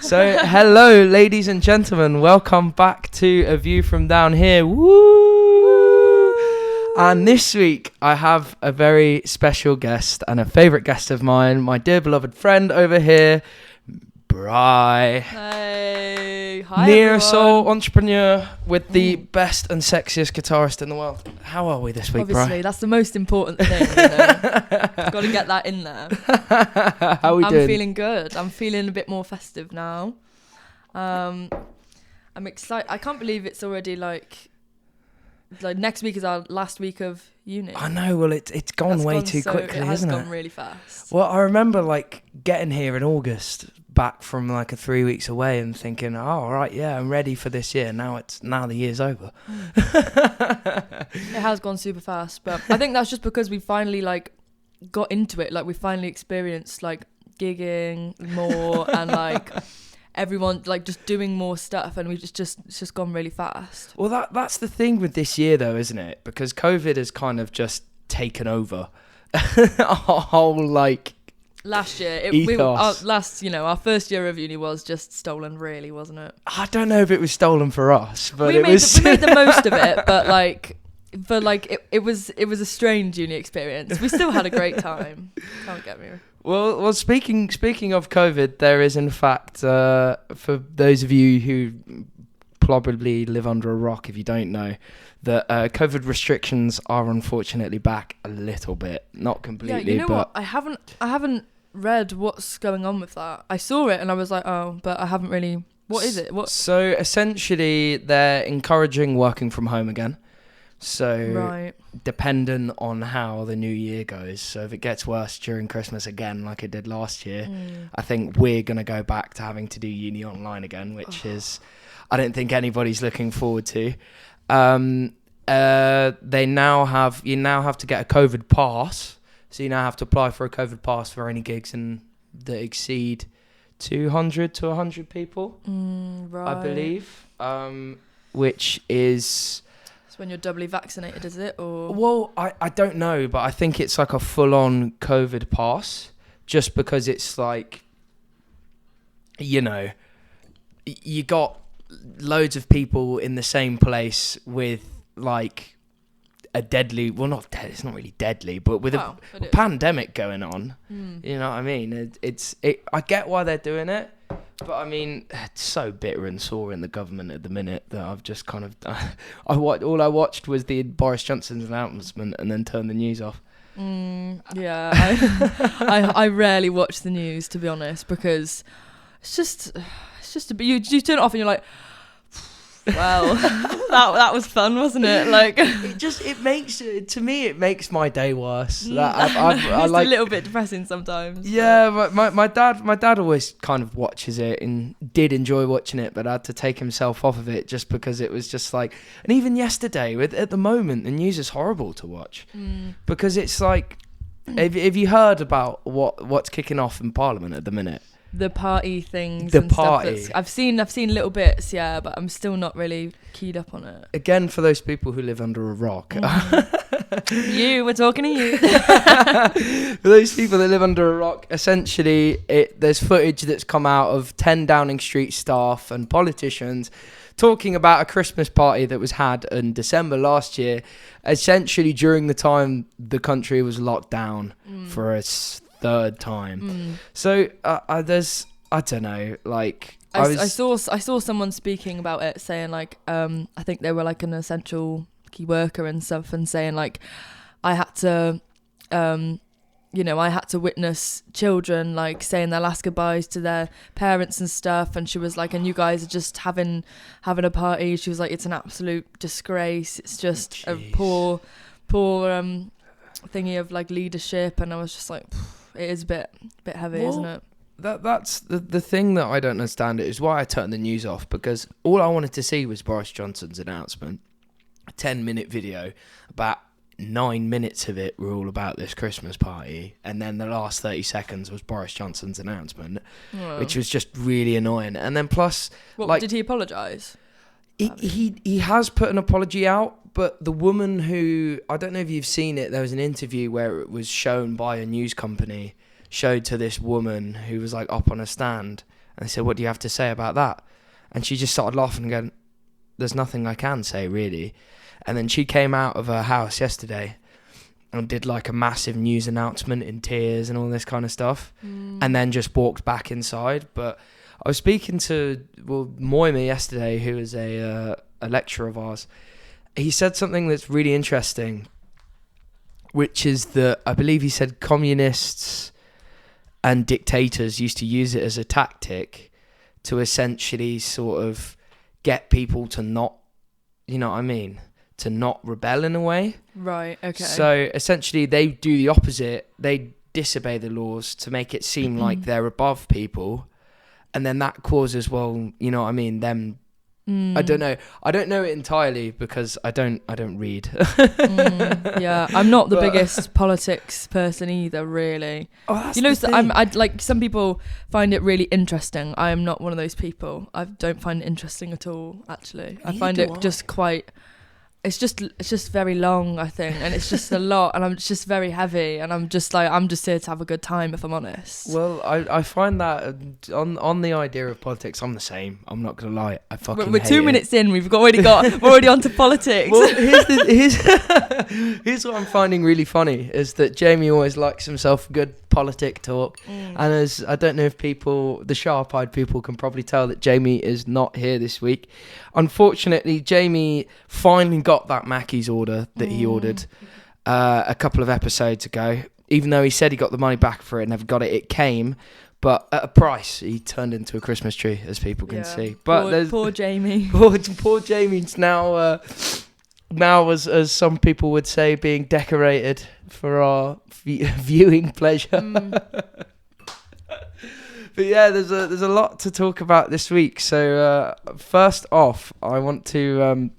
So, hello, ladies and gentlemen. Welcome back to A View From Down Here. Woo! And this week, I have a very special guest and a favourite guest of mine, my dear beloved friend over here, Bri. Hey, hi Near-soul entrepreneur with the best and sexiest guitarist in the world. How are we this week, Obviously, Bri? that's the most important thing. Got to get that in there. How are we doing? I'm feeling good. I'm feeling a bit more festive now. I'm excited. I can't believe it's already like next week is our last week of uni. I know. Well, it's gone way too quickly, isn't it? It has gone really fast. Well, I remember getting here in August, back from 3 weeks away, and thinking, "Oh, all right, yeah, I'm ready for this year." Now the year's over. It has gone super fast, but I think that's just because we finally got into it. We finally experienced gigging more and everyone just doing more stuff, and it's just gone really fast. Well, that's the thing with this year, though, isn't it? Because COVID has kind of just taken over our whole Last year, our first year of uni was just stolen, really, wasn't it? I don't know if it was stolen for us, but we made the most of it. But it was a strange uni experience. We still had a great time. Can't get me wrong. Well. Speaking of COVID, there is in fact for those of you who probably live under a rock, if you don't know, that COVID restrictions are unfortunately back a little bit, not completely. Yeah, you know what? I haven't read what's going on with that. I saw it and I was like, oh, but I haven't really. What is it? What? So essentially, they're encouraging working from home again. So right. Dependent on how the new year goes. So if it gets worse during Christmas again, like it did last year, I think we're going to go back to having to do uni online again, which is, I don't think anybody's looking forward to. You now have to get a COVID pass. So you now have to apply for a COVID pass for any gigs that exceed 200 to 100 people, right. I believe, which is... when you're doubly vaccinated, is it? Or well, I don't know, but I think it's like a full-on COVID pass, just because it's you got loads of people in the same place with a deadly, well, not dead, it's not really deadly, but with a pandemic going on. You know what I mean? I get why they're doing it. But I mean, it's so bitter and sore in the government at the minute that I've just kind of... all I watched was the Boris Johnson's announcement and then turned the news off. Yeah, I rarely watch the news, to be honest, because it's just you turn it off and you're like, well, that was fun, wasn't it? It makes my day worse. I a little bit depressing sometimes. Yeah, but my dad always kind of watches it and did enjoy watching it, but had to take himself off of it just because it was just and even yesterday, at the moment, the news is horrible to watch because it's have you heard about what's kicking off in Parliament at the minute? The party things the and party. Stuff. I've seen little bits, yeah, but I'm still not really keyed up on it. Again, for those people who live under a rock. We're talking to you. For those people that live under a rock, essentially, there's footage that's come out of 10 Downing Street staff and politicians talking about a Christmas party that was had in December last year, essentially during the time the country was locked down for a third time. So I don't know, I saw someone speaking about it, saying I think they were an essential key worker and stuff, and saying I had to witness children saying their last goodbyes to their parents and stuff, and she was and you guys are just having a party. She was it's an absolute disgrace, it's just a poor thingy of leadership, and I was just it is a bit heavy, isn't it? That's the thing that I don't understand. It is why I turned the news off, because all I wanted to see was Boris Johnson's announcement. A 10-minute video, about 9 minutes of it were all about this Christmas party, and then the last 30 seconds was Boris Johnson's announcement, which was just really annoying. And then plus, did he apologise? He has put an apology out, but the woman who, I don't know if you've seen it, there was an interview where it was shown by a news company, showed to this woman who was up on a stand, And I said, what do you have to say about that? And she just started laughing and going, there's nothing I can say, really. And then she came out of her house yesterday and did like a massive news announcement in tears and all this kind of stuff, and then just walked back inside. But I was speaking to Moima yesterday, who is a lecturer of ours. He said something that's really interesting, which is that I believe he said communists and dictators used to use it as a tactic to essentially sort of get people to not, you know what I mean, to not rebel in a way. Right, okay. So essentially they do the opposite. They disobey the laws to make it seem like they're above people. And then that causes, well, you know what I mean, them... I don't know it entirely because I don't read. Yeah, I'm not the biggest politics person either, really. You know, I'd like, some people find it really interesting. I am not one of those people. I don't find it interesting at all, actually. I find it just quite... It's just very long, I think, and it's just a lot, and it's just very heavy, and I'm just here to have a good time, if I'm honest. Well, I find that on the idea of politics, I'm the same. I'm not gonna lie, I fucking We're hate 2 minutes in, we're already on to politics. Well, here's what I'm finding really funny is that Jamie always likes himself good politic talk, and as I don't know if the sharp-eyed people can probably tell that Jamie is not here this week. Unfortunately, Jamie finally got that Mackey's order that he ordered a couple of episodes ago. Even though he said he got the money back for it, never got it. It came, but at a price. He turned into a Christmas tree, as people can see. But poor Jamie. Poor Jamie's now, as some people would say, being decorated for our viewing pleasure. But yeah, there's a lot to talk about this week. So first off, I want to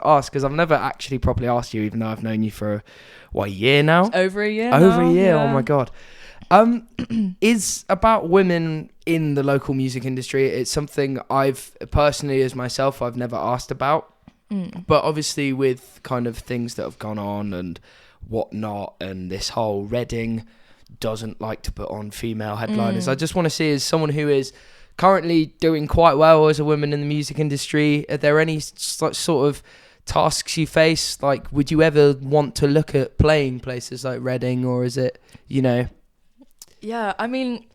ask, because I've never actually properly asked you, even though I've known you for a year now. Over a year. Yeah. Oh my god. Is about women in the local music industry. It's something I've personally, as myself, I've never asked about. But obviously, with kind of things that have gone on and whatnot, and this whole Reading doesn't like to put on female headliners. I just want to see, as someone who is currently doing quite well as a woman in the music industry, are there any sort of tasks you face? Like, would you ever want to look at playing places like Reading, or is it, you know? Yeah, I mean,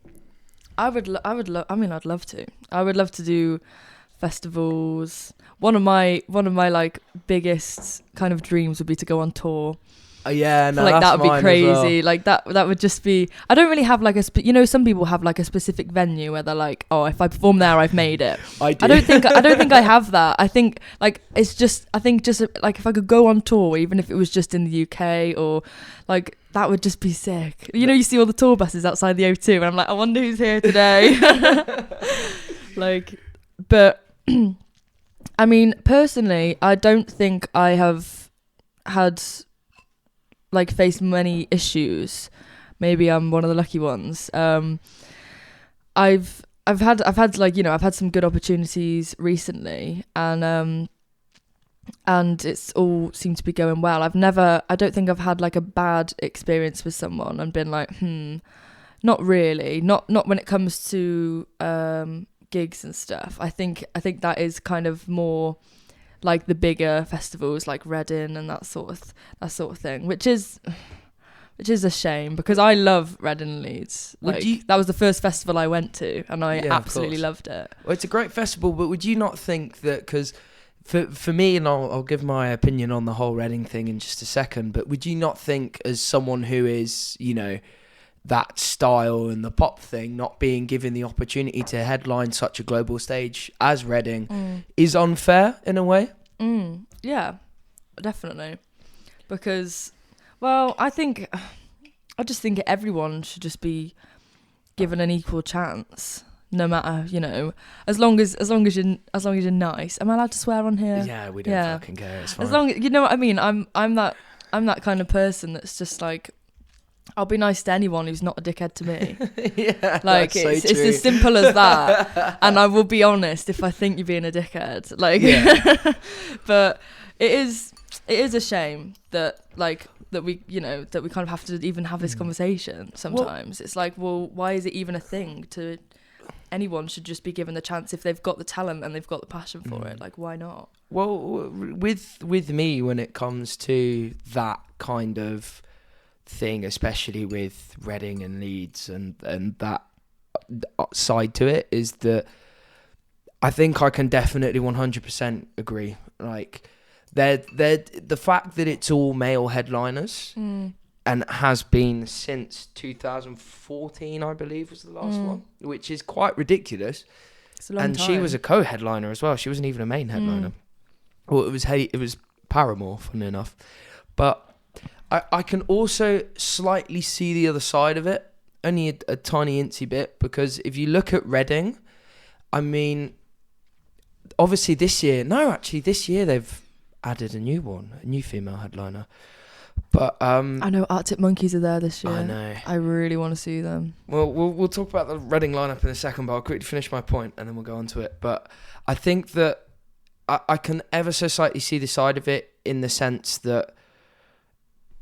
I'd love to. I would love to do festivals. One of my like biggest kind of dreams would be to go on tour. Yeah, no, like that would be crazy. Well. Like that would just be. I don't really have like some people have like a specific venue where they're like, oh, if I perform there, I've made it. I don't think I have that. I think like it's just. I think just like if I could go on tour, even if it was just in the UK, or like that would just be sick. You know, you see all the tour buses outside the O2, and I'm like, I wonder who's here today. Like, but I mean, personally, I don't think I have had like faced many issues. Maybe I'm one of the lucky ones. I've had like, you know, I've had some good opportunities recently, and it's all seemed to be going well. I don't think I've had like a bad experience with someone and been like, not really, not when it comes to gigs and stuff. I think that is kind of more like the bigger festivals like Reading and that sort of thing, which is a shame, because I love Reading and Leeds. Like, that was the first festival I went to, and I absolutely loved it. Well, it's a great festival, but would you not think that, because for me, and I'll give my opinion on the whole Reading thing in just a second, but would you not think, as someone who is, you know, that style and the pop thing, not being given the opportunity to headline such a global stage as Reading is unfair in a way? Yeah, definitely. Because, well, I just think everyone should just be given an equal chance, no matter, you know, as long as you're nice. Am I allowed to swear on here? Yeah, we don't fucking care. It's fine. As long as, you know what I mean. I'm that kind of person that's just like, I'll be nice to anyone who's not a dickhead to me. Yeah, like it's as simple as that. And I will be honest if I think you're being a dickhead. Like, yeah. But it is a shame that we, you know, that we kind of have to even have this conversation sometimes. Well, it's like, well, why is it even a thing to anyone should just be given the chance if they've got the talent and they've got the passion for it. Like, why not? Well, with me, when it comes to that kind of thing, especially with Reading and Leeds and that side to it, is that I think I can definitely 100% agree. Like, they're the fact that it's all male headliners and has been since 2014, I believe, was the last one, which is quite ridiculous. It's a long time. She was a co-headliner as well. She wasn't even a main headliner. Well, it was Paramore, funnily enough. But I can also slightly see the other side of it, only a tiny incy bit, because if you look at Reading, I mean, obviously this year they've added a new female headliner. But I know Arctic Monkeys are there this year. I know. I really want to see them. Well, we'll talk about the Reading lineup in a second, but I'll quickly finish my point and then we'll go on to it. But I think that I can ever so slightly see the side of it, in the sense that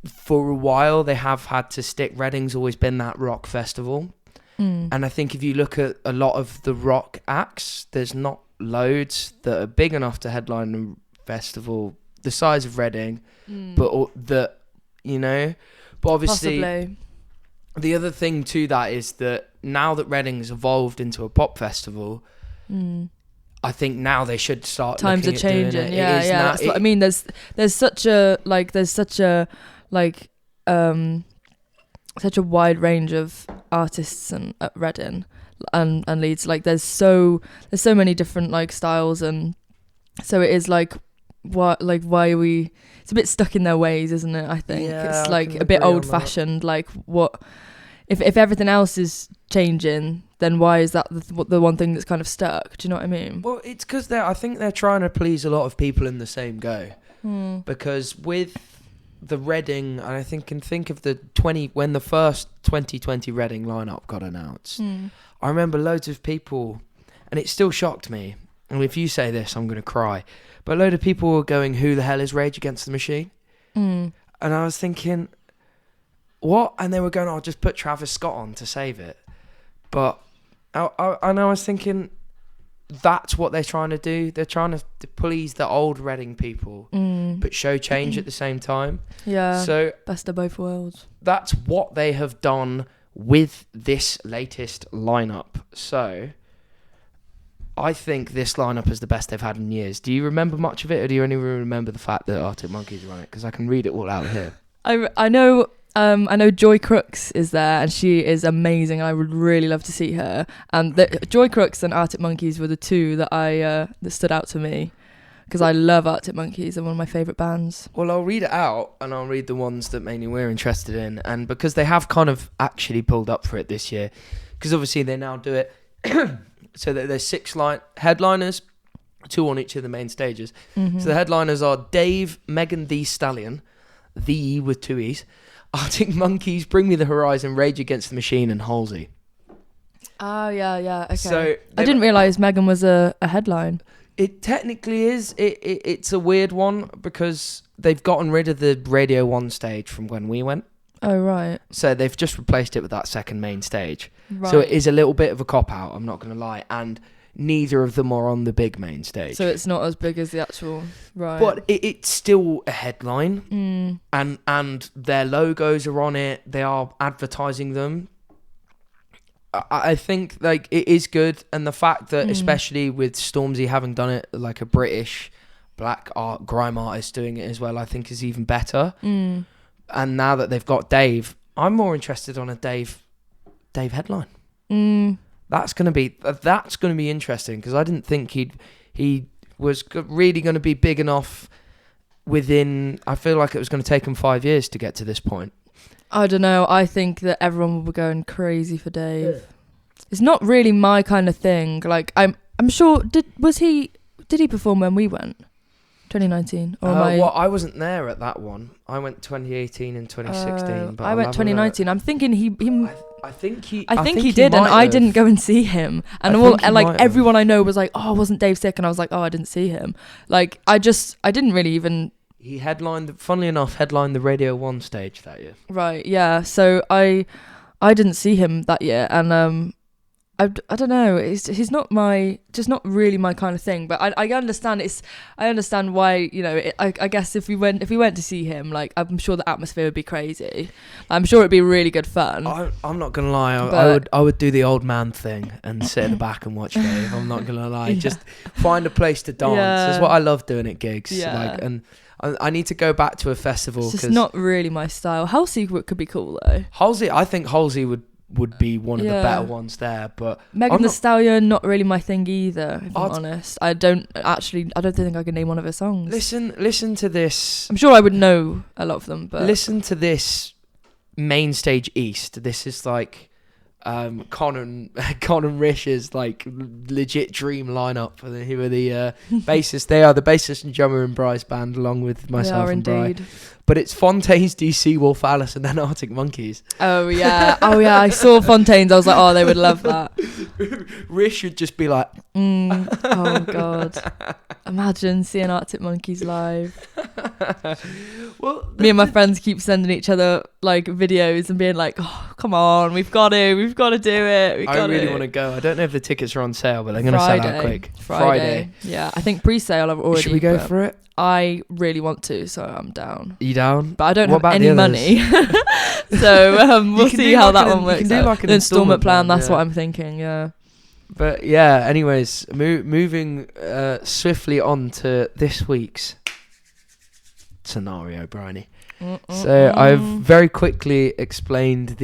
for a while they have had to stick. Reading's always been that rock festival. And I think if you look at a lot of the rock acts, there's not loads that are big enough to headline a festival the size of Reading, but that, you know, but obviously possibly. The other thing to that is that now that Reading's evolved into a pop festival, I think now they should start. Times are changing. Yeah. That's what I mean. There's such a wide range of artists at Reading and Leeds. Like, there's so many different like styles, and so it is like, why are we? It's a bit stuck in their ways, isn't it? I think it's like a bit old fashioned. Like, what if everything else is changing? Then why is that the one thing that's kind of stuck? Do you know what I mean? Well, it's because I think they're trying to please a lot of people in the same go. Because with the Reading, and I can think of when the first 2020 Reading lineup got announced. I remember loads of people, and it still shocked me. And if you say this, I'm going to cry. But a load of people were going, "Who the hell is Rage Against the Machine?" And I was thinking, what? And they were going, "I'll just put Travis Scott on to save it." But I was thinking, that's what they're trying to do. They're trying to please the old Reading people, but show change at the same time. Yeah. So best of both worlds. That's what they have done with this latest lineup. So I think this lineup is the best they've had in years. Do you remember much of it, or do you only remember the fact that Arctic Monkeys are on it? Because I can read it all out here. I know Joy Crooks is there, and she is amazing. I would really love to see her. And Joy Crooks and Arctic Monkeys were the two that that stood out to me, because I love Arctic Monkeys. They're one of my favourite bands. Well, I'll read it out, and I'll read the ones that mainly we're interested in. And because they have kind of actually pulled up for it this year, because obviously they now do it so that there's 6 headliners, 2 on each of the main stages. So the headliners are Dave, Megan Thee Stallion, the E with 2 E's, Arctic Monkeys, Bring Me the Horizon, Rage Against the Machine, and Halsey. Oh, yeah, okay. So I didn't realise Megan was a headline. It technically is. It's a weird one, because they've gotten rid of the Radio 1 stage from when we went. Oh, right. So they've just replaced it with that second main stage. Right. So it is a little bit of a cop-out, I'm not going to lie. And neither of them are on the big main stage. So it's not as big as the actual... Right. But it's still a headline. And their logos are on it. They are advertising them. I think like it is good. And the fact that, especially with Stormzy having done it, like a British black grime artist doing it as well, I think is even better. And now that they've got Dave, I'm more interested on a Dave headline. That's gonna be interesting, because I didn't think he was really going to be big enough within. I feel like it was going to take him 5 years to get to this point. I don't know. I think that everyone will be going crazy for Dave. Yeah. It's not really my kind of thing. Like, I'm sure. Did he perform when we went? 2019 or well, I wasn't there at that one. I went 2018 and 2016. But I went 2019. I'm thinking I think he did, and I didn't go and see him. And everyone I know was like, "Oh, wasn't Dave sick?" And I was like, "Oh, I didn't see him." Like, I didn't really even. He funnily enough, headlined the Radio 1 stage that year. Right. Yeah. So I didn't see him that year, and I don't know. He's not really my kind of thing. But I understand I understand why, you know. I guess if we went to see him, like, I'm sure the atmosphere would be crazy. I'm sure it'd be really good fun. I'm not gonna lie. I would do the old man thing and sit in the back and watch Dave. I'm not gonna lie. Just find a place to dance. That's what I love doing at gigs. Like, and I need to go back to a festival. It's just not really my style. Halsey could be cool though. I think Halsey would be one of the better ones there, but Megan Thee Stallion, not really my thing either, if I'm honest. I don't think I can name one of her songs. Listen to this. I'm sure I would know a lot of them, but listen to this Main Stage East. This is like Con and Rish's like legit dream lineup. Who are the bassists? They are the bassist and drummer in Bry's band, along with myself and Bry. But it's Fontaines, DC, Wolf Alice, and then Arctic Monkeys. Oh yeah, I saw Fontaines. I was like, oh, they would love that. Rish would just be like, oh god, imagine seeing Arctic Monkeys live. Well, me and my friends keep sending each other like videos and being like, oh, come on, we've got to do it. I really want to go. I don't know if the tickets are on sale, but they're going to sell out quick. Friday. Yeah, I think pre-sale I've already. Should we go for it? I really want to, so I'm down. Are you down? But I don't have any money. So we'll see how that one works. You can do like an installment plan, that's what I'm thinking, yeah. But yeah, anyways, moving swiftly on to this week's scenario, Bryony. So I've very quickly explained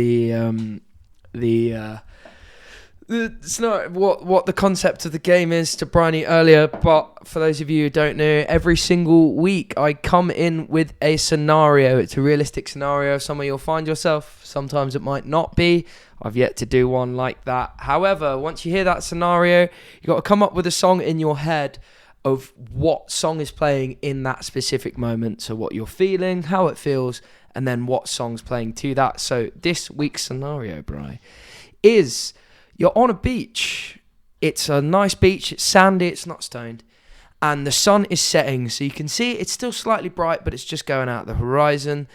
it's not what the concept of the game is to Bryony earlier, but for those of you who don't know, every single week I come in with a scenario. It's a realistic scenario. Somewhere you'll find yourself. Sometimes it might not be. I've yet to do one like that. However, once you hear that scenario, you got to come up with a song in your head of what song is playing in that specific moment. So what you're feeling, how it feels, and then what song's playing to that. So this week's scenario, Bri, is you're on a beach. It's a nice beach. It's sandy. It's not stoned. And the sun is setting. So you can see it's still slightly bright, but it's just going out the horizon.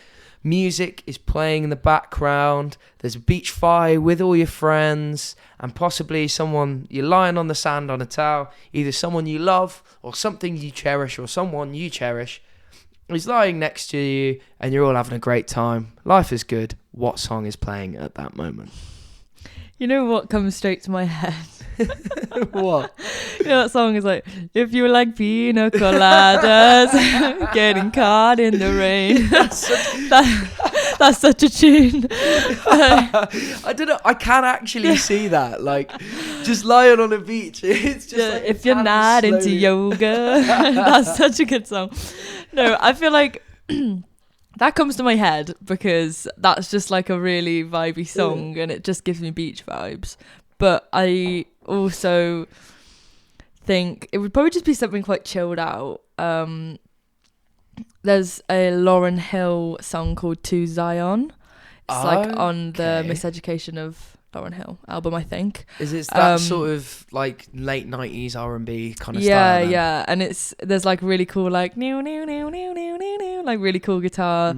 Music is playing in the background. There's a beach fire with all your friends and possibly someone you're lying on the sand on a towel. Either someone you love or something you cherish or someone you cherish is lying next to you and you're all having a great time. Life is good. What song is playing at that moment? You know what comes straight to my head? What? You know that song is like, if you like pina coladas, getting caught in the rain. That's such a tune. I don't know. I can actually see that. Like, just lying on a beach. It's just like if you're not into yoga. That's such a good song. No, I feel like that comes to my head because that's just like a really vibey song and it just gives me beach vibes. But I also think it would probably just be something quite chilled out. There's a Lauryn Hill song called To Zion. It's like on the Miseducation of Lauryn Hill album, I think. Is it that sort of like late 90s R&B kind of style? Then? Yeah, and there's like really cool like new like really cool guitar,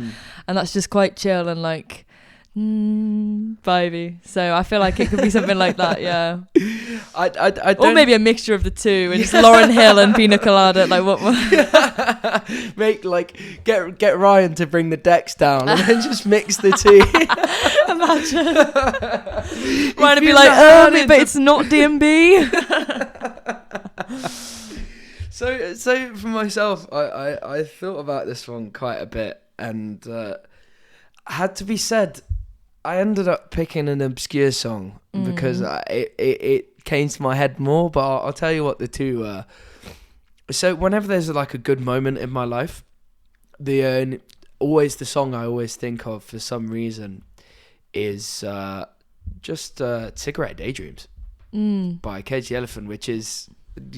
and that's just quite chill and like vibey. So I feel like it could be something like that, yeah. I don't, or maybe a mixture of the two, and just Lauryn Hill and Pina Colada. Like what? Make like get Ryan to bring the decks down and then just mix the two. Imagine Ryan would be like, but it's not DMB. So for myself, I thought about this one quite a bit, and had to be said, I ended up picking an obscure song because it came to my head more, but I'll tell you what the two were. So whenever there's like a good moment in my life, always the song I always think of for some reason is just Cigarette Daydreams by Cage the Elephant, which is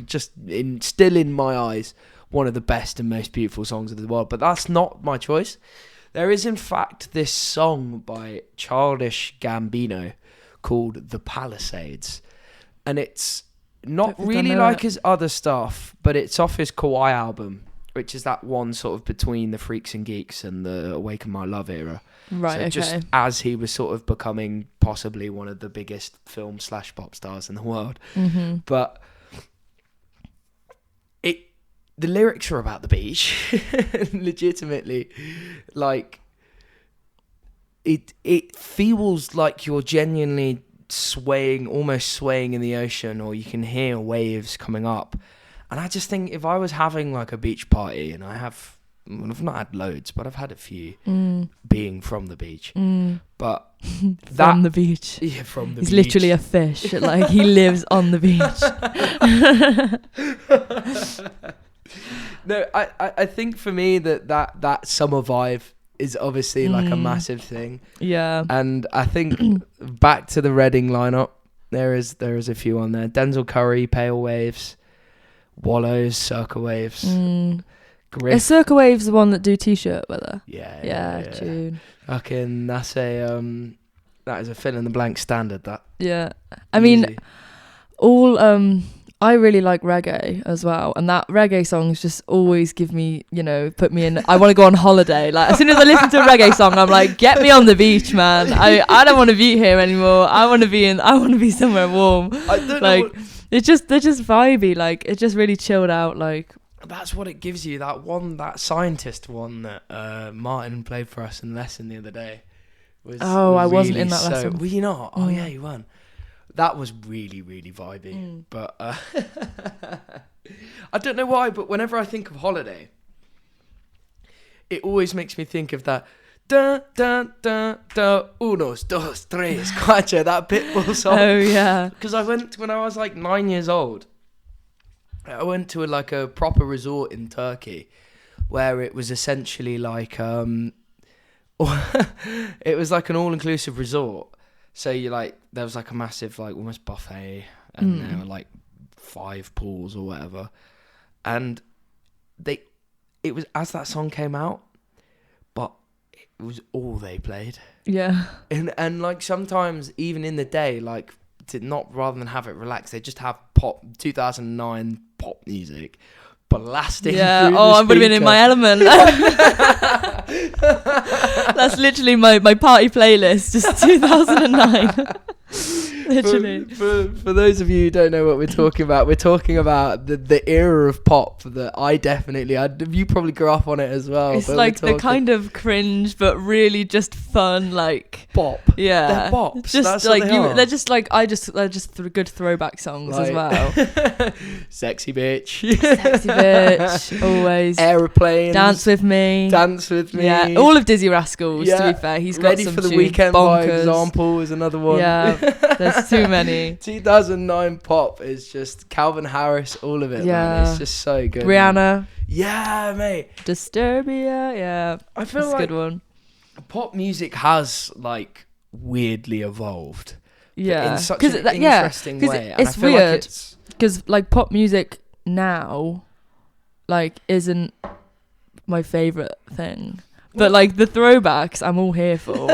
just still in my eyes one of the best and most beautiful songs of the world. But that's not my choice. There is, in fact, this song by Childish Gambino called The Palisades. And it's not really like his other stuff, but it's off his Kauai album, which is that one sort of between the Freaks and Geeks and the Awaken My Love era. Right, so just as he was sort of becoming possibly one of the biggest film / pop stars in the world. Mm-hmm. But the lyrics are about the beach. Legitimately. Like, it feels like you're genuinely almost swaying in the ocean, or you can hear waves coming up. And I just think if I was having like a beach party, and I've not had loads, but I've had a few, being from the beach. But from the beach. Yeah, from the beach. He's literally a fish. Like, he lives on the beach. No, I think for me that summer vibe is obviously like a massive thing. Yeah. And I think back to the Reading lineup, there is a few on there. Denzel Curry, Pale Waves, Wallows, Circa Waves. Is Circa Waves the one that do T-shirt weather? Yeah. Tune. Fucking that's that is a fill in the blank standard. That. Yeah. I mean, I really like reggae as well, and that reggae songs just always give me, put me in. I want to go on holiday. Like, as soon as I listen to a reggae song, I'm like, get me on the beach, man. I don't want to be here anymore. I want to be somewhere warm. I don't like, know they're just vibey. Like, it's just really chilled out. Like, that's what it gives you. That scientist one that Martin played for us in lesson the other day. I wasn't in that lesson. Were you not? Oh yeah, you weren't. That was really, really vibey. But I don't know why, but whenever I think of holiday, it always makes me think of that da da da da unos, dos, tres, cuatro, that Pitbull song. Oh yeah. Because when I was like 9 years old, I went to a proper resort in Turkey, where it was essentially like it was like an all-inclusive resort. So there was like a massive, like, almost buffet, and there were like 5 pools or whatever. And it was as that song came out, but it was all they played. Yeah. And like sometimes even in the day, like, rather than have it relaxed, they just have 2009 pop music blasting. Yeah. Through I would have been in my element. That's literally my party playlist, just 2009. Literally. For those of you who don't know what we're talking about the era of pop that you probably grew up on it as well. It's like the kind of cringe, but really just fun, like pop. Yeah, they're pops. Just that's like what they are. They're just like they're just good throwback songs as well. Sexy bitch, sexy bitch, always. Aeroplanes, dance with me. Yeah, all of Dizzy Rascals. To be fair, he's got Ready some for the tunes. Weekend, Bonkers. by example, is another one. Yeah, there's too many. 2009 pop is just Calvin Harris, all of it. Yeah, man. It's just so good. Rihanna. Man. Yeah, mate. Disturbia. Yeah, I feel that's like a good one. Pop music has like weirdly evolved. Yeah, in such an interesting way. It's weird because like pop music now, like, isn't my favorite thing. But like the throwbacks, I'm all here for.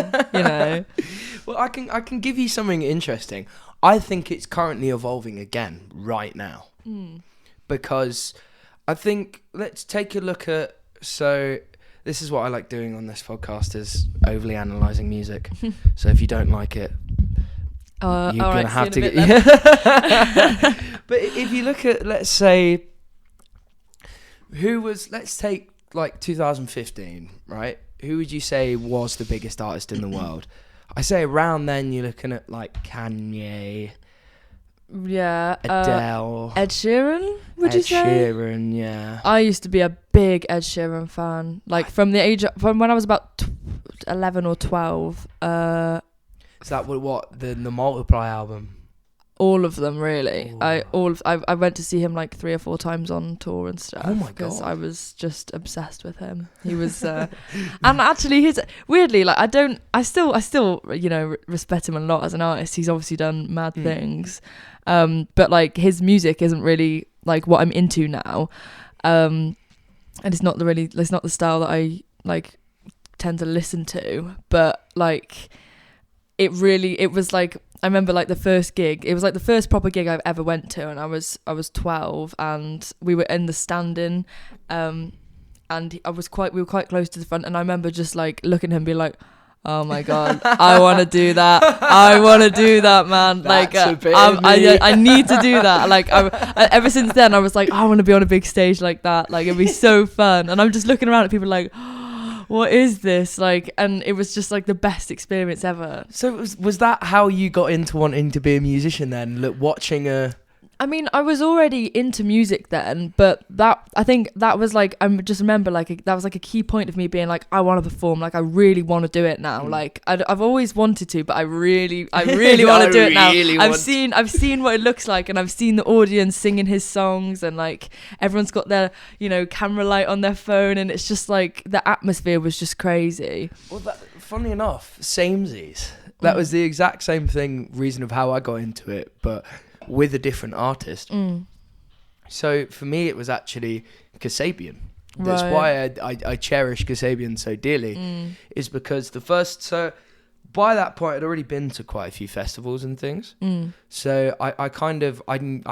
Well, I can give you something interesting. I think it's currently evolving again right now, because I think let's take a look at. So this is what I like doing on this podcast, is overly analysing music. So if you don't like it, you're gonna have to. But if you look at, let's say, let's take like 2015, right? Who would you say was the biggest artist in the world? I say around then you're looking at like Kanye, Adele, Ed Sheeran. Would you say? Ed Sheeran, yeah. I used to be a big Ed Sheeran fan, like from when I was about 11 or 12. Is that what the Multiply album? All of them, really. Ooh. I went to see him like 3 or 4 times on tour and stuff. Oh my god! Because I was just obsessed with him. He was, and actually, he's weirdly like I still respect him a lot as an artist. He's obviously done mad things, but like his music isn't really like what I'm into now, and it's not the style that I like tend to listen to. But like, it was like. I remember like the first gig, it was like the first proper gig I've ever went to, and I was 12, and we were in the stand-in and we were quite close to the front, and I remember just like looking at him, being like, oh my god, I want to do that. I want to do that, man. That's I need to do that. Like, ever since then, I was like, I want to be on a big stage like that. Like, it'd be so fun. And I'm just looking around at people like, what is this? Like, and it was just like the best experience ever. So was that how you got into wanting to be a musician then? Watching I mean, I was already into music then, but I think that was like, I just remember like that was like a key point of me being like, I want to perform, like I really want to do it now. Like I've always wanted to, but I really want to do it now. I've seen what it looks like, and I've seen the audience singing his songs, and like everyone's got their, you know, camera light on their phone, and it's just like the atmosphere was just crazy. Well, funny enough, samesies. That was the exact same reason of how I got into it, but with a different artist. So for me, it was actually Kasabian. That's why I cherish Kasabian so dearly, is because so by that point I'd already been to quite a few festivals and things. So I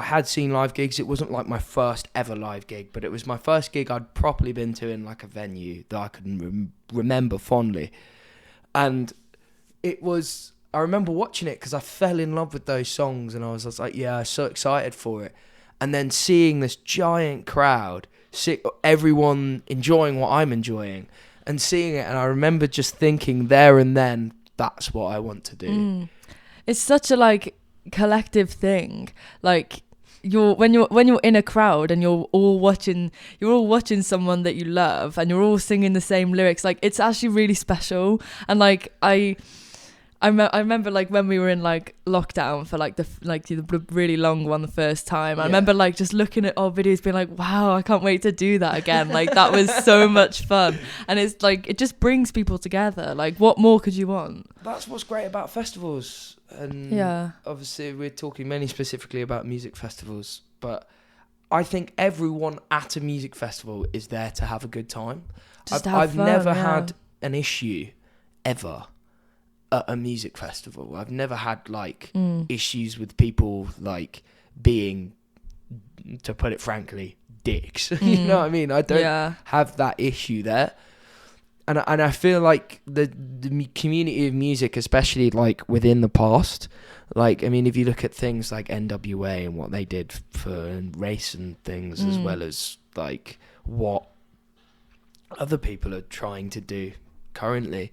had seen live gigs. It wasn't like my first ever live gig, but it was my first gig I'd properly been to in like a venue that I could remember fondly. And I remember watching it because I fell in love with those songs, and I was like, yeah, I was so excited for it. And then seeing this giant crowd, everyone enjoying what I'm enjoying, and seeing it, and I remember just thinking there and then, that's what I want to do. It's such a like collective thing. Like when you're in a crowd and you're all watching someone that you love, and you're all singing the same lyrics. Like, it's actually really special. And like I remember like when we were in like lockdown for like the really long one the first time. I remember like just looking at old videos, being like, wow, I can't wait to do that again. Like, that was so much fun, and it's like it just brings people together. Like, what more could you want? That's what's great about festivals, and obviously we're talking mainly specifically about music festivals, but I think everyone at a music festival is there to have a good time. I've never had an issue ever at a music festival. I've never had like issues with people like being, to put it frankly, dicks. You know what I mean? I don't have that issue there. And I feel like the community of music, especially like within the past, like, I mean, if you look at things like NWA and what they did for race and things, as well as like what other people are trying to do currently.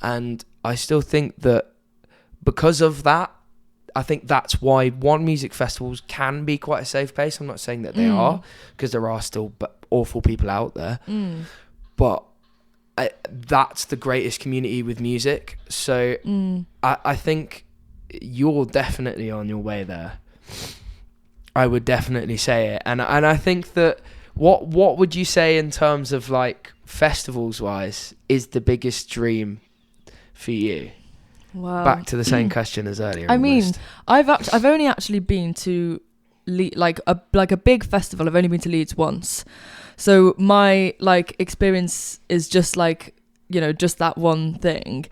And I still think that because of that, I think that's why music festivals can be quite a safe place. I'm not saying that they are, because there are still awful people out there. But that's the greatest community with music. So I think you're definitely on your way there. I would definitely say it. And I think that what would you say in terms of like festivals wise is the biggest dream for you? Wow. Back to the same question as earlier. I mean, I've only actually been to like a big festival. I've only been to Leeds once, so my like experience is just like, you know, just that one thing.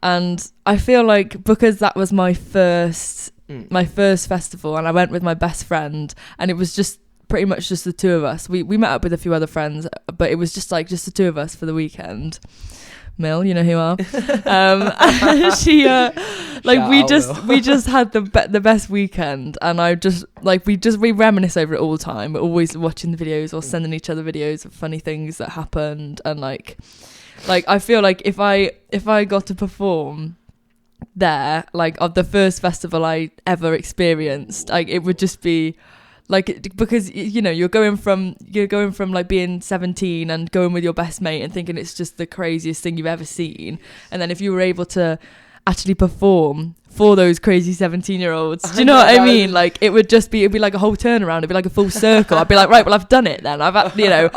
And I feel like because that was my first festival, and I went with my best friend, and it was just pretty much just the two of us. We met up with a few other friends, but it was just the two of us for the weekend. Mill, you know who you are. She like we just had the best weekend, and I just like we reminisce over it all the time. We're always watching the videos or sending each other videos of funny things that happened, and like I feel like if I got to perform there, like of the first festival I ever experienced, like it would just be like, because you know you're going from like being 17 and going with your best mate and thinking it's just the craziest thing you've ever seen, and then if you were able to actually perform for those crazy 17-year-olds, do you know what I mean? Like it'd be like a whole turnaround. It'd be like a full circle. I'd be like, right, well I've done it then. I'm here.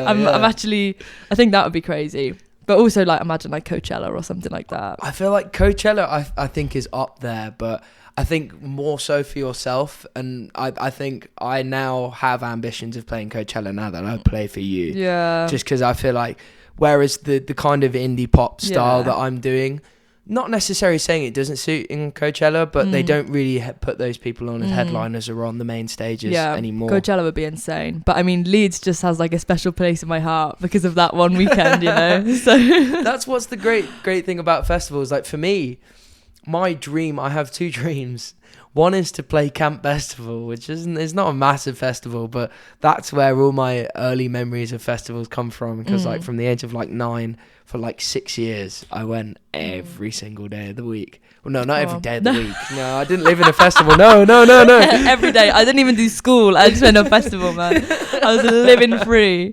I'm actually. I think that would be crazy. But also like imagine like Coachella or something like that. I feel like Coachella I think is up there, but I think more so for yourself, and I think I now have ambitions of playing Coachella now that I play for you. Yeah. Just because I feel like, whereas the kind of indie pop style that I'm doing, not necessarily saying it doesn't suit in Coachella, but they don't really put those people on as headliners or on the main stages anymore. Coachella would be insane. But I mean, Leeds just has like a special place in my heart because of that one weekend, you know? So that's what's the great thing about festivals. Like for me, my dream, I have two dreams. One is to play Camp Festival, which it's not a massive festival, but that's where all my early memories of festivals come from. Because like from the age of like 9 for like 6 years, I went every single day of the week. Well, no, not every day of the week. No, I didn't live in a festival. No. Every day. I didn't even do school. I just went to a festival, man. I was living free.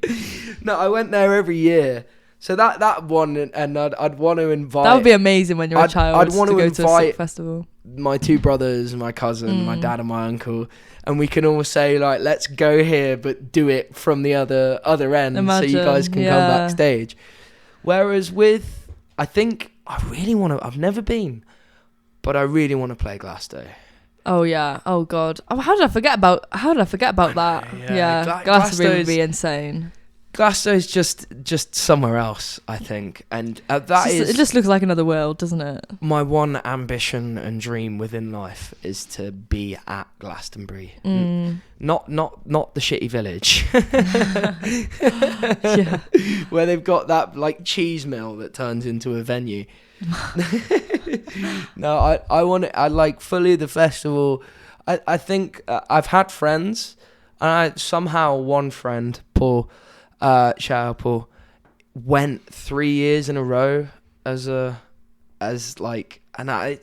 No, I went there every year. So that one, and I'd want to invite... That would be amazing when you're a child. I'd want to go to a sick festival. My two brothers, my cousin, my dad and my uncle, and we can all say like, let's go here, but do it from the other end. Imagine, so you guys can come backstage. Whereas with, I think I really want to, I've never been, but I really want to play Glasgow. Oh yeah. Oh God. Oh, how did I forget about that? Yeah. Glasgow would be insane. Glasgow's just somewhere else, I think, and it just looks like another world, doesn't it? My one ambition and dream within life is to be at Glastonbury, not the shitty village, where they've got that like cheese mill that turns into a venue. No, I want it. I like fully the festival. I think I've had friends, and somehow one friend, Paul. Shout out Paul, went 3 years in a row it's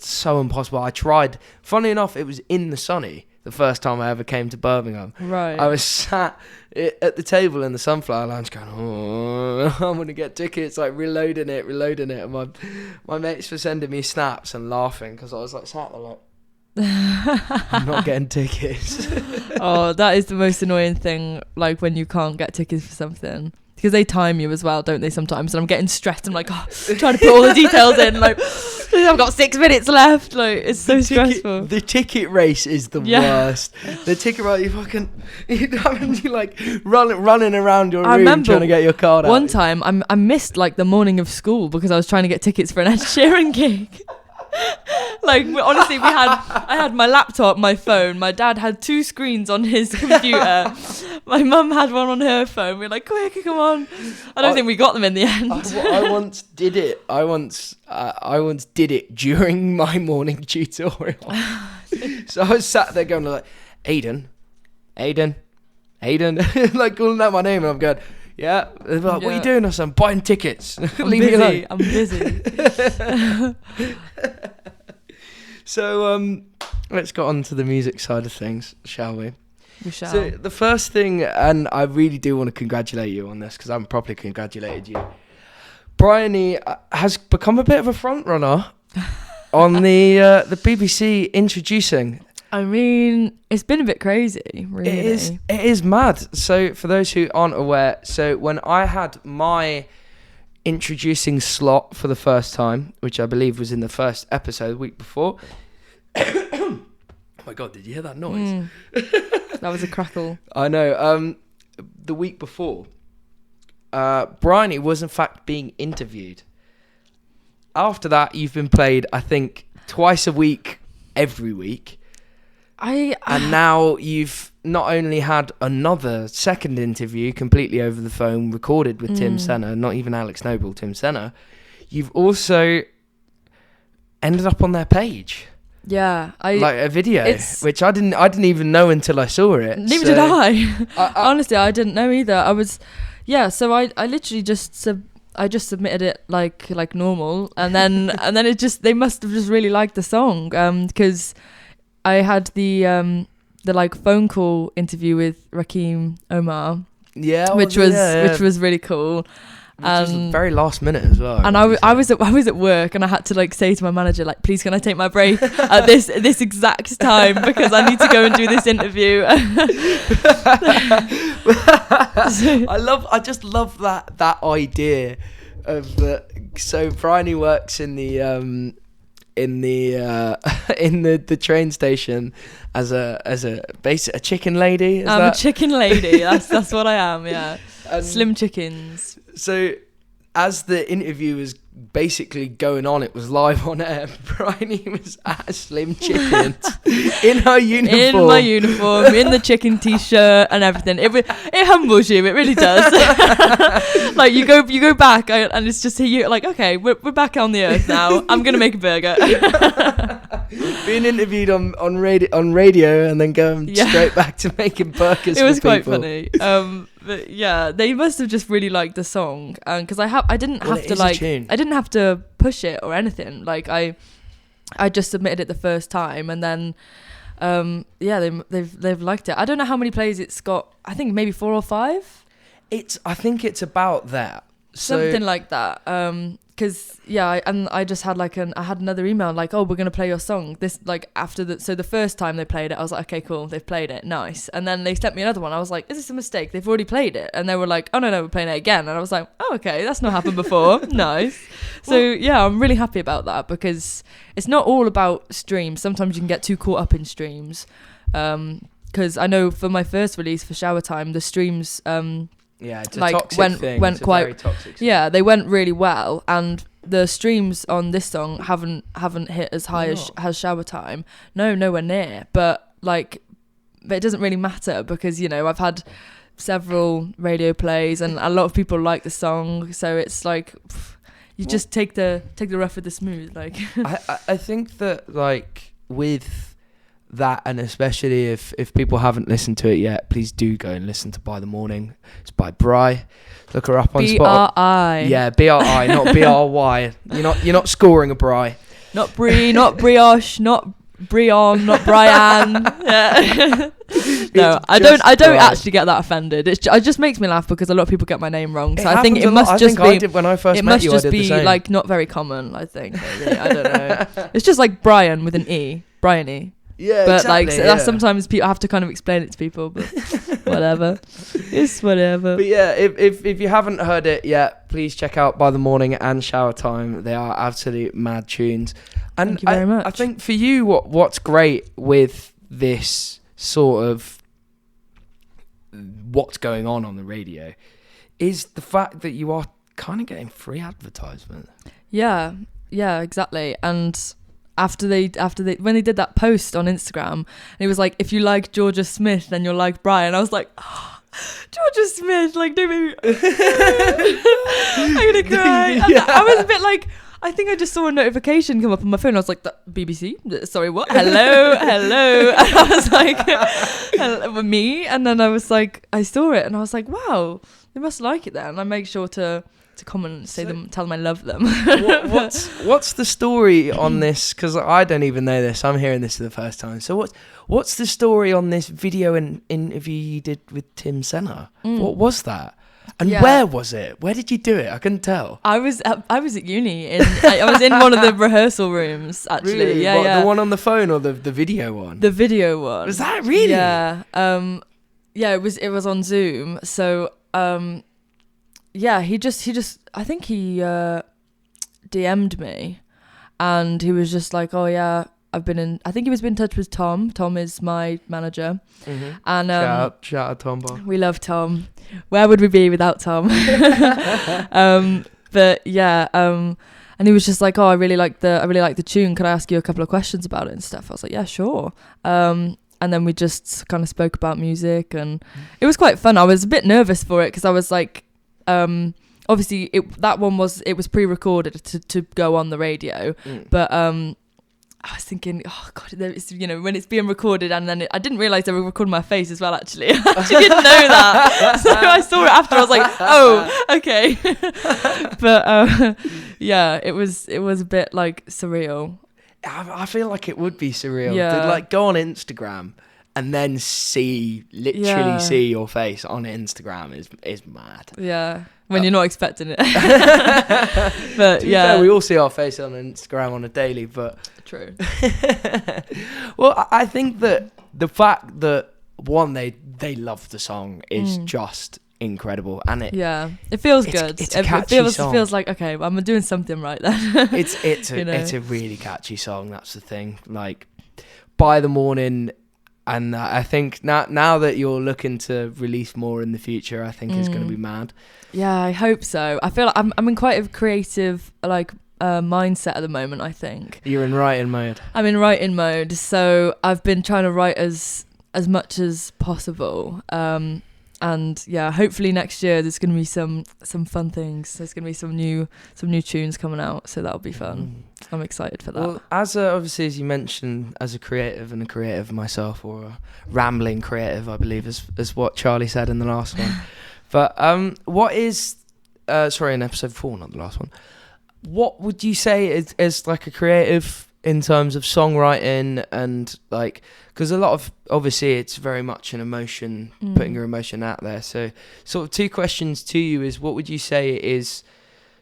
so impossible. I tried. Funny enough, it was in the sunny the first time I ever came to Birmingham. Right. I was sat at the table in the Sunflower Lounge going, I'm going to get tickets, like reloading it. And my mates were sending me snaps and laughing because I was like sat there like, I'm not getting tickets. Oh, that is the most annoying thing, like when you can't get tickets for something, because they time you as well, don't they, sometimes, and I'm getting stressed. I'm like, trying to put all the details in, like I've got 6 minutes left, like it's so stressful. The ticket race is the worst. The ticket race, you like running around your room trying to get your card out. One time I missed like the morning of school because I was trying to get tickets for an Ed Sheeran gig. Like honestly, I had my laptop, my phone. My dad had 2 screens on his computer. My mum had one on her phone. We were like, quick, come on. I don't think we got them in the end. I once did it. I once did it during my morning tutorial. So I was sat there going like, Aiden, like calling out my name, and I'm going, yeah. They're like, what are you doing? I said, I'm buying tickets. I'm busy. So let's get on to the music side of things, shall we? We shall. So the first thing, and I really do want to congratulate you on this because I haven't properly congratulated you. Bryony has become a bit of a front runner on the BBC introducing. I mean, it's been a bit crazy, really. It is mad. So for those who aren't aware, so when I had my introducing slot for the first time, which I believe was in the first episode the week before. Oh my God, did you hear that noise? That was a crackle. I know. The week before, Bryony was in fact being interviewed. After that, you've been played, I think, twice a week, every week. And now you've not only had another second interview completely over the phone recorded with Tim Senna, not even Alex Noble, Tim Senna, you've also ended up on their page. Yeah, like a video, which I didn't even know until I saw it. Neither did I. Honestly, I didn't know either. So I literally just submitted it like normal, and then they must have just really liked the song, because I had the like phone call interview with Rakim Omar, which was really cool. Which was very last minute as well. And I was at work, and I had to like say to my manager, like, please can I take my break at this exact time because I need to go and do this interview. I just love that idea of the. So Bryony works in the train station as a chicken lady. I'm a chicken lady. That's what I am. Yeah. Slim chickens. So as the interview was basically going on, it was live on air. Bryony was at Slim Chickens in her uniform. In my uniform, in the chicken t-shirt and everything. It humbles you. It really does. Like you go back and it's just you. Like, okay, we're back on the earth now. I'm gonna make a burger. Being interviewed on radio and then going straight back to making burgers. It was for quite people. funny. But yeah, they must have just really liked the song, because I didn't have to push it or anything. Like I just submitted it the first time, and then they've liked it. I don't know how many plays it's got. I think maybe 4 or 5. I think it's about that. Something like that. Because I just had I had another email like, oh, we're gonna play your song. This after the first time they played it, I was like, okay, cool, they've played it, nice. And then they sent me another one. I was like, is this a mistake? They've already played it. And they were like, oh no, we're playing it again. And I was like, oh, okay, that's not happened before. Nice. So yeah, I'm really happy about that, because it's not all about streams. Sometimes you can get too caught up in streams. Because I know for my first release for Shower Time, the streams it's a toxic thing. Went it's quite a very toxic thing. Yeah, they went really well, and the streams on this song haven't hit as high as Shower Time. No, nowhere near. But it doesn't really matter, because I've had several radio plays and a lot of people like the song, so it's like you just take the rough with the smooth. I think that with that, and especially if people haven't listened to it yet, please do go and listen to By the Morning. It's by Bry. Look her up on Spotify. B-R-I. Yeah, B-R-I, not B-R-Y. You're not scoring a Bry. Not Brie, not brioche, not Brion, not Brian. Yeah. No, I don't actually get that offended. It just makes me laugh, because a lot of people get my name wrong. So I think it must just be. I did when I first met you. It must just be not very common. I think maybe. I don't know. It's just like Brian with an E, Bryony. Yeah, but exactly, that's sometimes people have to kind of explain it to people, but whatever. It's whatever. But yeah, if you haven't heard it yet, please check out By the Morning and Shower Time. They are absolute mad tunes. And thank you very much. I think for you, what's great with this sort of what's going on the radio is the fact that you are kind of getting free advertisement. Yeah, exactly. And after they when they did that post on Instagram, and it was like, if you like Georgia Smith, then you'll like Brian. I was like, oh, Georgia Smith, don't make me I'm gonna cry. And I was a bit like, I think I just saw a notification come up on my phone. I was like, BBC? Sorry, what? Hello. And I was like, hello, me? And then I was like, I saw it and I was like, wow, they must like it then. And I make sure to comment and tell them I love them. What's the story on this? Because I don't even know this. I'm hearing this for the first time. So what's the story on this video and interview you did with Tim Senna? What was that? And where was it? Where did you do it? I couldn't tell. I was at uni. I was in one of the rehearsal rooms, actually. Really? Yeah. The one on the phone or the video one? The video one. Was that really? Yeah. It was on Zoom. So he just I think he DM'd me, and he was just like, oh yeah, I think he was in touch with Tom. Tom is my manager. Mm-hmm. And shout out Tom Bar. We love Tom. Where would we be without Tom? But yeah, and he was just like, oh, I really like the tune. Could I ask you a couple of questions about it and stuff? I was like, yeah, sure. And then we just kind of spoke about music, and it was quite fun. I was a bit nervous for it, because I was like, obviously it was pre-recorded to go on the radio, but I was thinking, oh god, when it's being recorded, and then I didn't realise they were recording my face as well. Actually, I actually didn't know that. So I saw it after. I was like, oh, okay. But it was a bit surreal. I feel like it would be surreal to go on Instagram and then see your face on Instagram is mad. Yeah. When you're not expecting it. But fair, we all see our face on Instagram on a daily, but true. Well, I think that the fact that they love the song is just incredible, and it feels good. It's a catchy song. It feels like, okay, well, I'm doing something right then. It's a really catchy song. That's the thing. By the Morning And I think now that you're looking to release more in the future, I think it's going to be mad. Yeah, I hope so. I feel like I'm in quite a creative mindset at the moment, I think. You're in writing mode. I'm in writing mode, so I've been trying to write as much as possible. And yeah, hopefully next year there's going to be some fun things. There's going to be some new tunes coming out, so that'll be fun. I'm excited for that. Well, obviously, as you mentioned, as a creative myself, or a rambling creative, I believe is what Charlie said in the last one. But what is in episode 4, not the last one. What would you say is like a creative in terms of songwriting, and like, because a lot of, obviously it's very much an emotion, putting your emotion out there. So sort of 2 questions to you is, what would you say is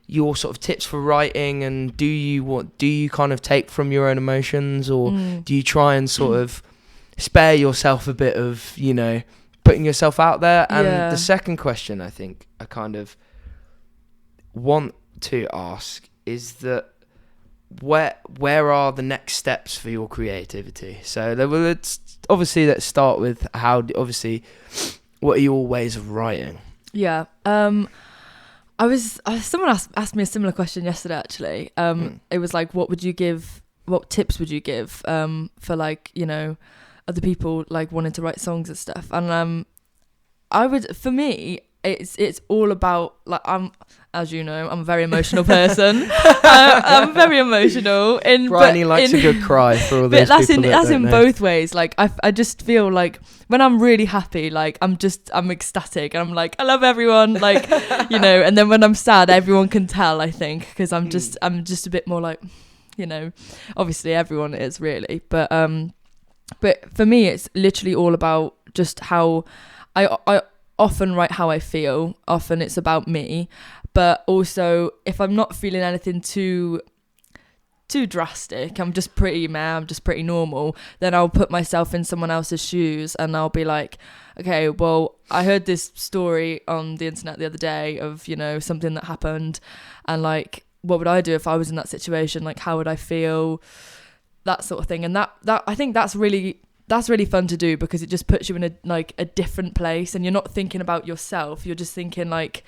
your sort of tips for writing, and do you kind of take from your own emotions, or do you try and sort of spare yourself a bit of, putting yourself out there? And the second question I think I kind of want to ask is that where are the next steps for your creativity? So let's start with what are your ways of writing? Yeah. Someone asked me a similar question yesterday, actually. It was like, what tips would you give for like, other people like wanting to write songs and stuff? And for me, it's all about, like, as you know, I'm a very emotional person. I'm very emotional. Bryony likes a good cry for all those people that's in both ways. Like, I just feel like when I'm really happy, like I'm ecstatic, and I'm like, I love everyone, like, and then when I'm sad, everyone can tell, I think, because I'm just a bit more like, obviously everyone is really, but for me, it's literally all about just how I often write how I feel. Often it's about me, but also if I'm not feeling anything too drastic, I'm just pretty normal, then I'll put myself in someone else's shoes, and I'll be like, okay, well, I heard this story on the internet the other day of, something that happened, and like, what would I do if I was in that situation? Like, how would I feel? That sort of thing. And that I think that's really fun to do, because it just puts you in a different place, and you're not thinking about yourself, you're just thinking like,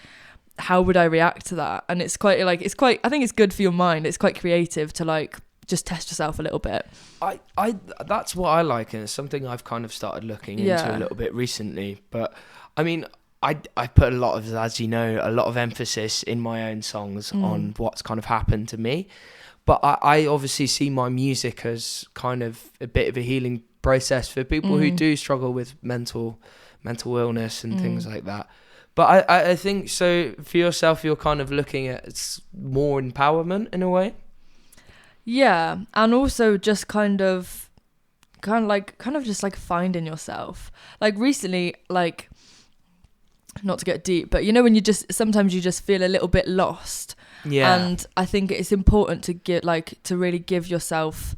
how would I react to that? And it's quite I think it's good for your mind. It's quite creative to like just test yourself a little bit. I that's what I like, and it's something I've kind of started looking into a little bit recently. But I mean, I put a lot of emphasis in my own songs on what's kind of happened to me. But I obviously see my music as kind of a bit of a healing process for people who do struggle with mental illness and things like that. But I think, so for yourself, you're kind of looking at more empowerment in a way. Yeah, and also just kind of just like finding yourself. Like recently, like, not to get deep, but when sometimes you just feel a little bit lost. Yeah. And I think it's important to really give yourself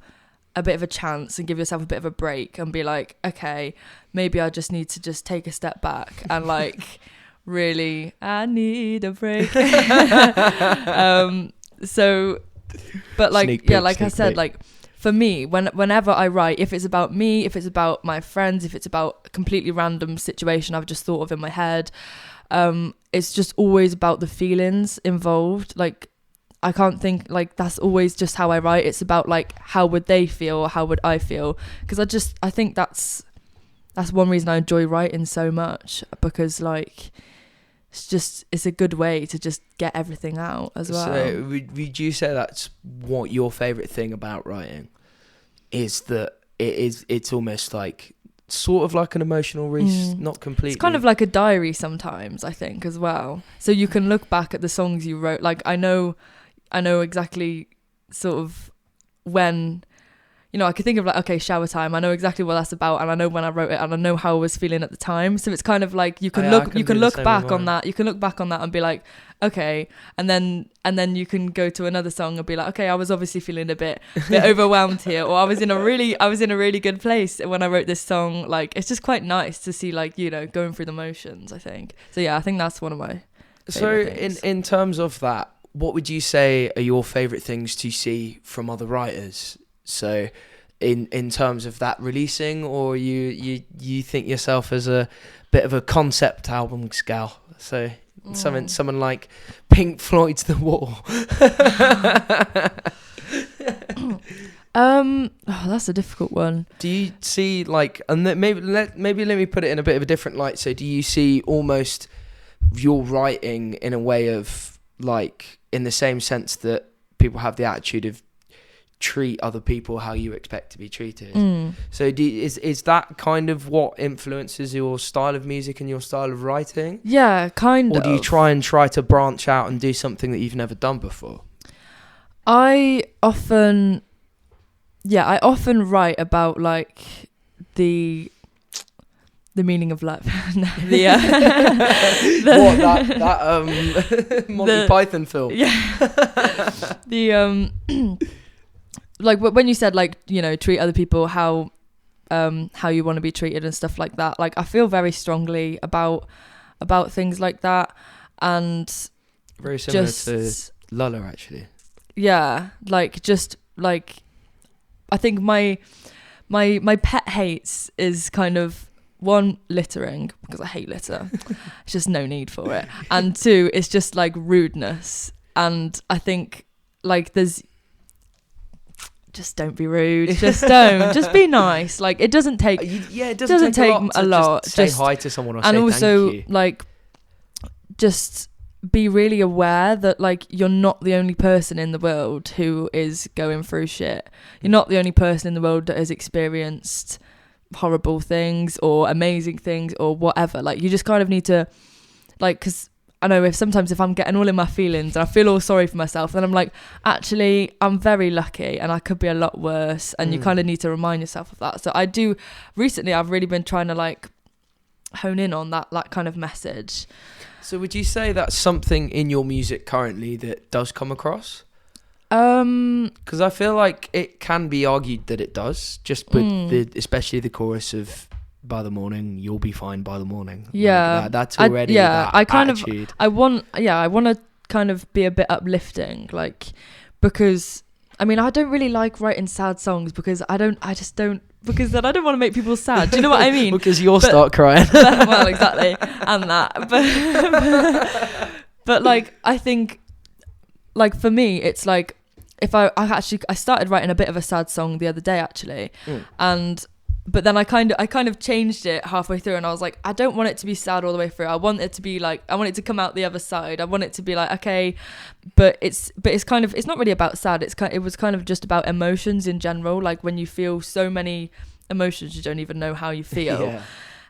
a bit of a chance and give yourself a bit of a break and be like, okay, maybe I just need to just take a step back and like really, I need a break. But like, like I said, like for me, whenever I write, if it's about me, if it's about my friends, if it's about a completely random situation I've just thought of in my head, it's just always about the feelings involved. Like, I can't think, like, that's always just how I write. It's about like, how would they feel, or how would I feel? Because I think that's one reason I enjoy writing so much, because like, it's a good way to just get everything out as well. So would you say that's what your favourite thing about writing is, that it's almost like sort of like an emotional not completely. It's kind of like a diary sometimes, I think, as well. So you can look back at the songs you wrote. Like, I know exactly sort of when, I could think of like, okay, shower time. I know exactly what that's about, and I know when I wrote it, and I know how I was feeling at the time. So it's kind of like you can look back on that. You can look back on that and be like, okay, and then you can go to another song and be like, okay, I was obviously feeling a bit overwhelmed here, or I was in a really good place when I wrote this song. Like, it's just quite nice to see, like, going through the motions, I think. So yeah, I think that's one of my favorite things. in terms of that, what would you say are your favorite things to see from other writers? So in terms of that releasing, or you think yourself as a bit of a concept album gal? So someone like Pink Floyd's The Wall. That's a difficult one. Do you see like, and maybe let me put it in a bit of a different light. So do you see almost your writing in a way of like, in the same sense that people have the attitude of treat other people how you expect to be treated? So is that kind of what influences your style of music and your style of writing? Yeah, kind of. Or do you try to branch out and do something that you've never done before? I often write about like the meaning of life. That Monty Python film? Yeah. Like when you said like, you know, treat other people how you want to be treated and stuff like that. Like I feel very strongly about things like that, and very similar to Lola actually. Yeah, like just like I think my pet hates is kind of, one, littering, because I hate litter. It's just no need for it. And two, it's just like rudeness. And I think like just don't be rude. Just don't. Just be nice. Like it doesn't take. It doesn't take a lot. Just say hi to someone or say thank you. And also like just be really aware that like you're not the only person in the world who is going through shit. You're not the only person in the world that has experienced horrible things or amazing things or whatever. Like you just kind of need to, like, because I know if I'm getting all in my feelings and I feel all sorry for myself, then I'm like, actually I'm very lucky and I could be a lot worse, and you kind of need to remind yourself of that. So I've really been trying to like hone in on that kind of message. So would you say that's something in your music currently that does come across? Because I feel like it can be argued that it does, just with especially the chorus of "By the morning, you'll be fine by the morning." Yeah, like that's already that attitude. I want to kind of be a bit uplifting, like, because I mean I don't really like writing sad songs because because then I don't want to make people sad. Do you know what I mean? Because you'll start crying. Well, exactly, and that. But like I think, like for me, it's like if I started writing a bit of a sad song the other day actually, but then I kind of changed it halfway through, and I was like, I don't want it to be sad all the way through. I want it to be like, I want it to come out the other side. I want it to be like, okay, but it's kind of, it's not really about sad. It was kind of just about emotions in general. Like when you feel so many emotions, you don't even know how you feel. Yeah.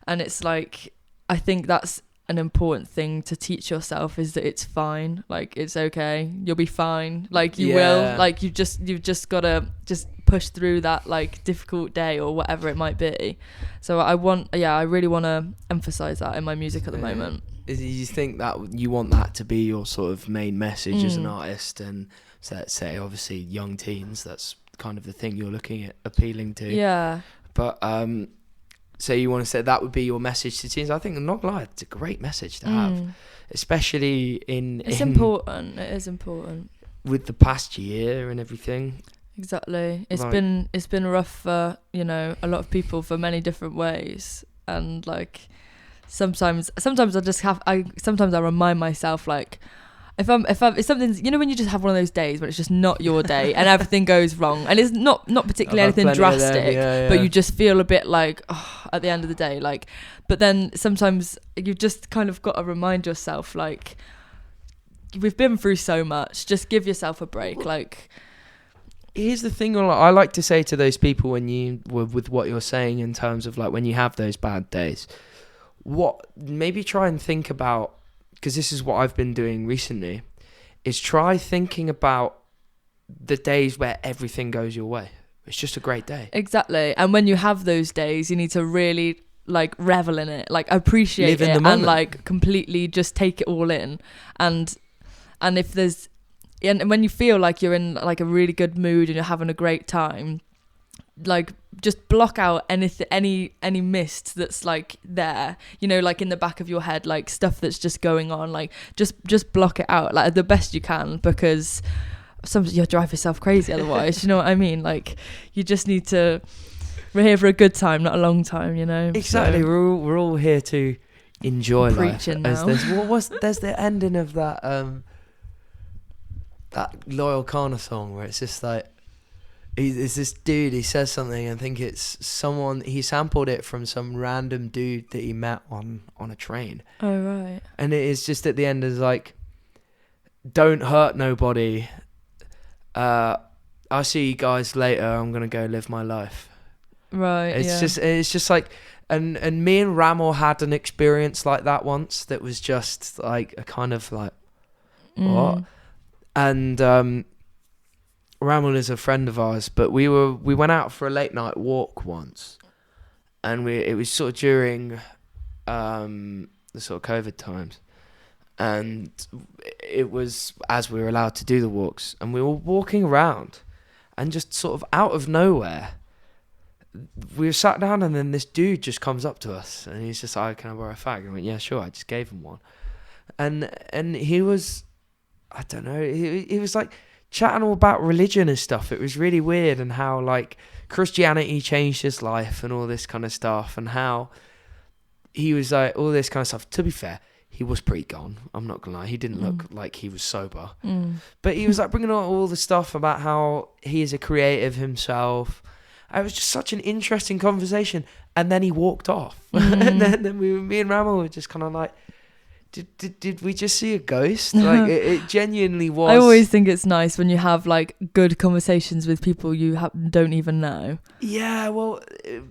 And it's like, I think that's an important thing to teach yourself, is that it's fine. Like it's okay. You'll be fine. Like you will. Like you've just gotta just push through that like difficult day or whatever it might be. So I really want to emphasize that in my music at the moment. Do you think that you want that to be your sort of main message as an artist? And so let's say obviously young teens, that's kind of the thing you're looking at appealing to. Yeah. But so you want to say that would be your message to teens? I think, I'm not gonna lie, it's a great message to have, especially it's important. It is important with the past year and everything. Exactly. It's been rough for, you know, a lot of people for many different ways, and like sometimes I remind myself, like if something's, you know, when you just have one of those days when it's just not your day and everything goes wrong, and it's not particularly anything drastic, but you just feel a bit like, oh, at the end of the day, like, but then sometimes you've just kind of got to remind yourself, like, we've been through so much, just give yourself a break. Like, here's the thing I like to say to those people when you with what you're saying in terms of like when you have those bad days, maybe try and think about, because this is what I've been doing recently, is try thinking about the days where everything goes your way. It's just a great day. Exactly. And when you have those days, you need to really like revel in it, like appreciate it, and like completely just take it all in. And if there's, and when you feel like you're in like a really good mood and you're having a great time, like just block out any mist that's like there, you know, like in the back of your head, like stuff that's just going on, like just block it out like the best you can, because you'll drive yourself crazy otherwise. You know what I mean? Like, you just need to. We're here for a good time, not a long time. You know. Exactly. So, we're all here to enjoy life. Preaching now. There's the ending of that that Loyal Kana song where it's just like. It's this dude, he says something, I think it's someone, he sampled it from some random dude that he met on a train. Oh, right. And it is just at the end is like, don't hurt nobody. I'll see you guys later, I'm going to go live my life. Right, It's just like, and me and Ramel had an experience like that once that was just like a kind of like, what? And, Ramel is a friend of ours, but we went out for a late night walk once, and it was sort of during the sort of COVID times, and it was as we were allowed to do the walks, and we were walking around, and just sort of out of nowhere, we were sat down, and then this dude just comes up to us, and he's just like, "Can I borrow a fag?" And I went, "Yeah, sure." I just gave him one, and he was, I don't know, he was like. Chatting all about religion and stuff. It was really weird, and how like Christianity changed his life and all this kind of stuff, and how he was like all this kind of stuff. To be fair, he was pretty gone. I'm not gonna lie. He didn't look like he was sober, but he was like bringing on all the stuff about how he is a creative himself. It was just such an interesting conversation, and then he walked off, and then me and Ramel were just kind of like. Did we just see a ghost? Like it genuinely was. I always think it's nice when you have like good conversations with people you don't even know. Yeah, well,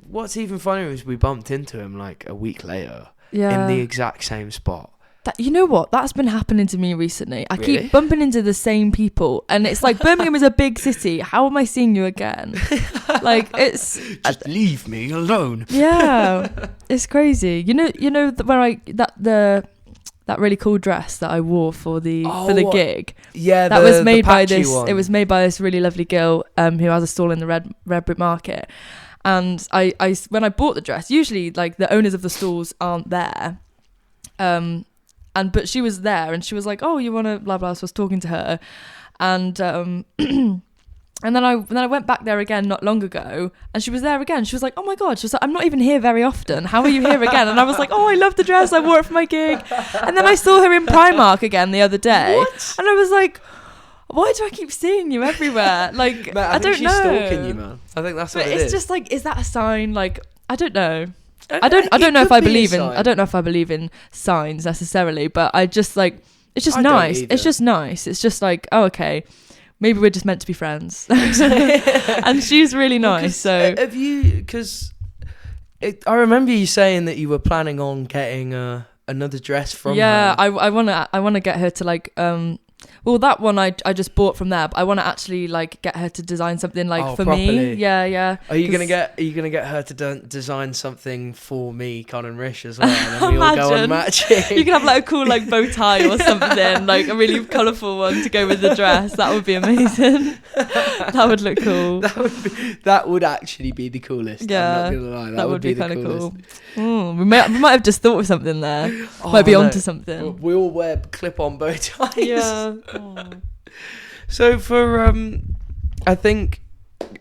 what's even funnier is we bumped into him like a week later in the exact same spot. You know what? That's been happening to me recently. I Really? keep bumping into the same people, and it's like Birmingham is a big city. How am I seeing you again? Like it's just leave me alone. Yeah, it's crazy. You know when that really cool dress that I wore for the gig. Yeah, that was made by this. One. It was made by this really lovely girl who has a stall in the Red Brick Market. And I when I bought the dress, usually like the owners of the stalls aren't there, but she was there, and she was like, "Oh, you want to blah blah." So I was talking to her, and and then I went back there again not long ago, and she was there again. She was like, "Oh my God." She was like, "I'm not even here very often. How are you here again?" And I was like, "Oh, I love the dress. I wore it for my gig." And then I saw her in Primark again the other day. What? And I was like, why do I keep seeing you everywhere? Like, man, I don't know. She's stalking you, man. I think that's what it is. But it's just like, is that a sign? Like, I don't know. I don't know if I believe in signs necessarily, but I just like, it's just nice. It's just nice. It's just like, oh, okay. Maybe we're just meant to be friends. And she's really nice. So have you? Because I remember you saying that you were planning on getting another dress from her. Yeah, I wanna get her to like well, that one I just bought from there, but I want to actually like get her to design something like for properly. Me. Yeah. Are you gonna get her to design something for me, Con and Rish as well? And then we all go on matching. You can have like a cool like bow tie or something, like a really colourful one to go with the dress. That would be amazing. That would look cool. That would actually be the coolest. Yeah, I'm not gonna lie. That would be kind of cool. We might have just thought of something there. Might be onto something. We all wear clip-on bow ties. Yeah. So for I think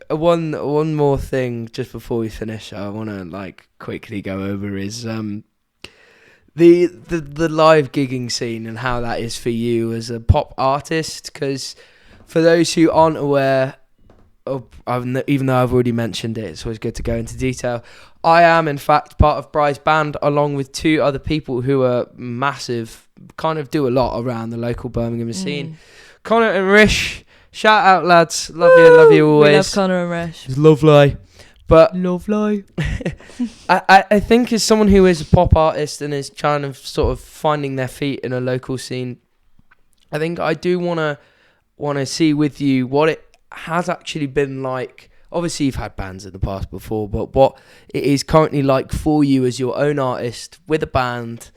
one more thing just before we finish, I want to like quickly go over is the live gigging scene and how that is for you as a pop artist. Because for those who aren't aware, even though I've already mentioned it, it's always good to go into detail. I am in fact part of Bry's band, along with two other people who are massive, kind of do a lot around the local Birmingham scene. Connor and Rish, shout out lads, love you always. We love Connor and Rish. It's lovely. But lovely. I think as someone who is a pop artist and is kind of sort of finding their feet in a local scene, I think I do want to see with you what it has actually been like. Obviously, you've had bands in the past before, but what it is currently like for you as your own artist with a band,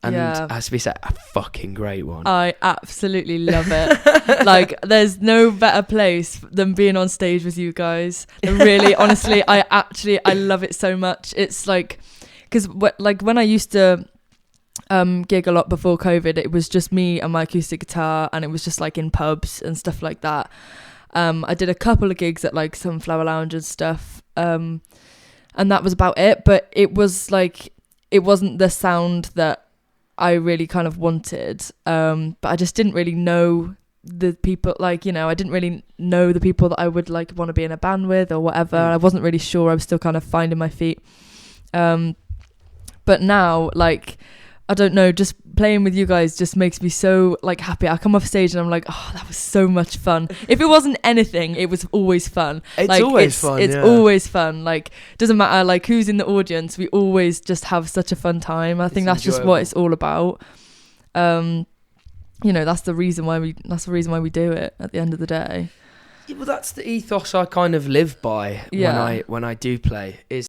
and as we said, a fucking great one. I absolutely love it. Like, there's no better place than being on stage with you guys. Really, honestly, I love it so much. It's like, because like when I used to gig a lot before COVID. It was just me and my acoustic guitar, and it was just like in pubs and stuff like that. I did a couple of gigs at like Sunflower Lounge and stuff, and that was about it. But it was like, it wasn't the sound that I really kind of wanted, but I just didn't really know the people, like, you know, I didn't really know the people that I would like want to be in a band with or whatever. I wasn't really sure. I was still kind of finding my feet. But now, like, I don't know, just playing with you guys just makes me so like happy. I come off stage and I'm like, oh, that was so much fun. If it wasn't anything, it was always fun. It's like, always fun. It's always fun. Like, doesn't matter like who's in the audience. We always just have such a fun time. I think that's enjoyable. Just what it's all about. You know, that's the reason why we do it at the end of the day. Yeah, well, that's the ethos I kind of live by when I do play. Is